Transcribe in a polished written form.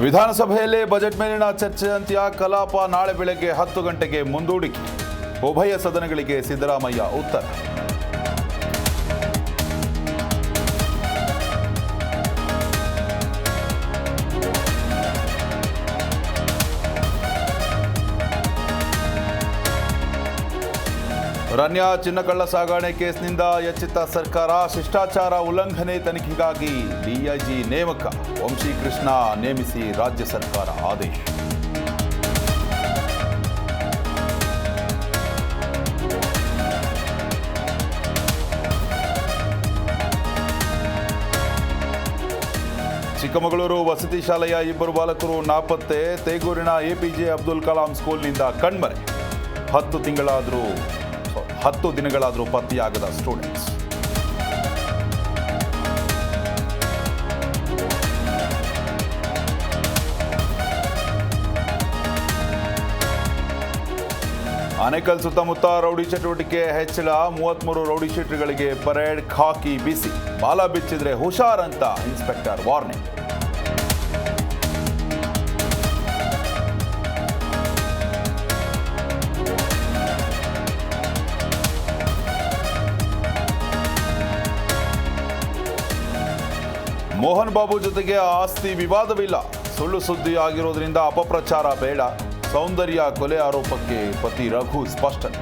ವಿಧಾನಸಭೆಯಲ್ಲಿ ಬಜೆಟ್ ಮೇಲಿನ ಚರ್ಚೆ ಅಂತ್ಯ. ಕಲಾಪ ನಾಳೆ ಬೆಳಗ್ಗೆ 10 ಗಂಟೆಗೆ ಮುಂದೂಡಿಕೆ. ಉಭಯ ಸದನಗಳಿಗೆ ಸಿದ್ದರಾಮಯ್ಯ ಉತ್ತರ. ರನ್ಯಾ ಚಿನ್ನಕಳ್ಳ ಸಾಗಣೆ ಕೇಸ್ನಿಂದ ಎಚ್ಚೆತ್ತ ಸರ್ಕಾರ. ಶಿಷ್ಟಾಚಾರ ಉಲ್ಲಂಘನೆ ತನಿಖೆಗಾಗಿ ಡಿಐಜಿ ನೇಮಕ. ವಂಶೀಕೃಷ್ಣ ನೇಮಿಸಿ ರಾಜ್ಯ ಸರ್ಕಾರ ಆದೇಶ. ಚಿಕ್ಕಮಗಳೂರು ವಸತಿ ಶಾಲೆಯ 2 ಬಾಲಕರು ನಾಪತ್ತೆ. ತೇಗೂರಿನ ಎಪಿಜೆ ಅಬ್ದುಲ್ ಕಲಾಂ ಸ್ಕೂಲ್ನಿಂದ ಕಣ್ಮರೆ. 10 ದಿನಗಳಾದರೂ ಪತ್ತೆಯಾಗದ ಸ್ಟೂಡೆಂಟ್ಸ್. ಆನೇಕಲ್ ಸುತ್ತಮುತ್ತ ರೌಡಿ ಚಟುವಟಿಕೆ ಹೆಚ್ಚಳ. 33 ರೌಡಿ ಶೀಟರ್ಗಳಿಗೆ ಪರೇಡ್, ಖಾಕಿ ಬಿಸಿ. ಬಾಲ ಬಿಚ್ಚಿದ್ರೆ ಹುಷಾರ್ ಅಂತ ಇನ್ಸ್ಪೆಕ್ಟರ್ ವಾರ್ನಿಂಗ್. ಮೋಹನ್ ಬಾಬು ಜೊತೆಗೆ ಆಸ್ತಿ ವಿವಾದವಿಲ್ಲ. ಸುಳ್ಳು ಸುದ್ದಿ ಆಗಿರೋದ್ರಿಂದ ಅಪಪ್ರಚಾರ ಬೇಡ. ಸೌಂದರ್ಯ ಕೊಲೆ ಆರೋಪಕ್ಕೆ ಪತಿ ರಘು ಸ್ಪಷ್ಟನೆ.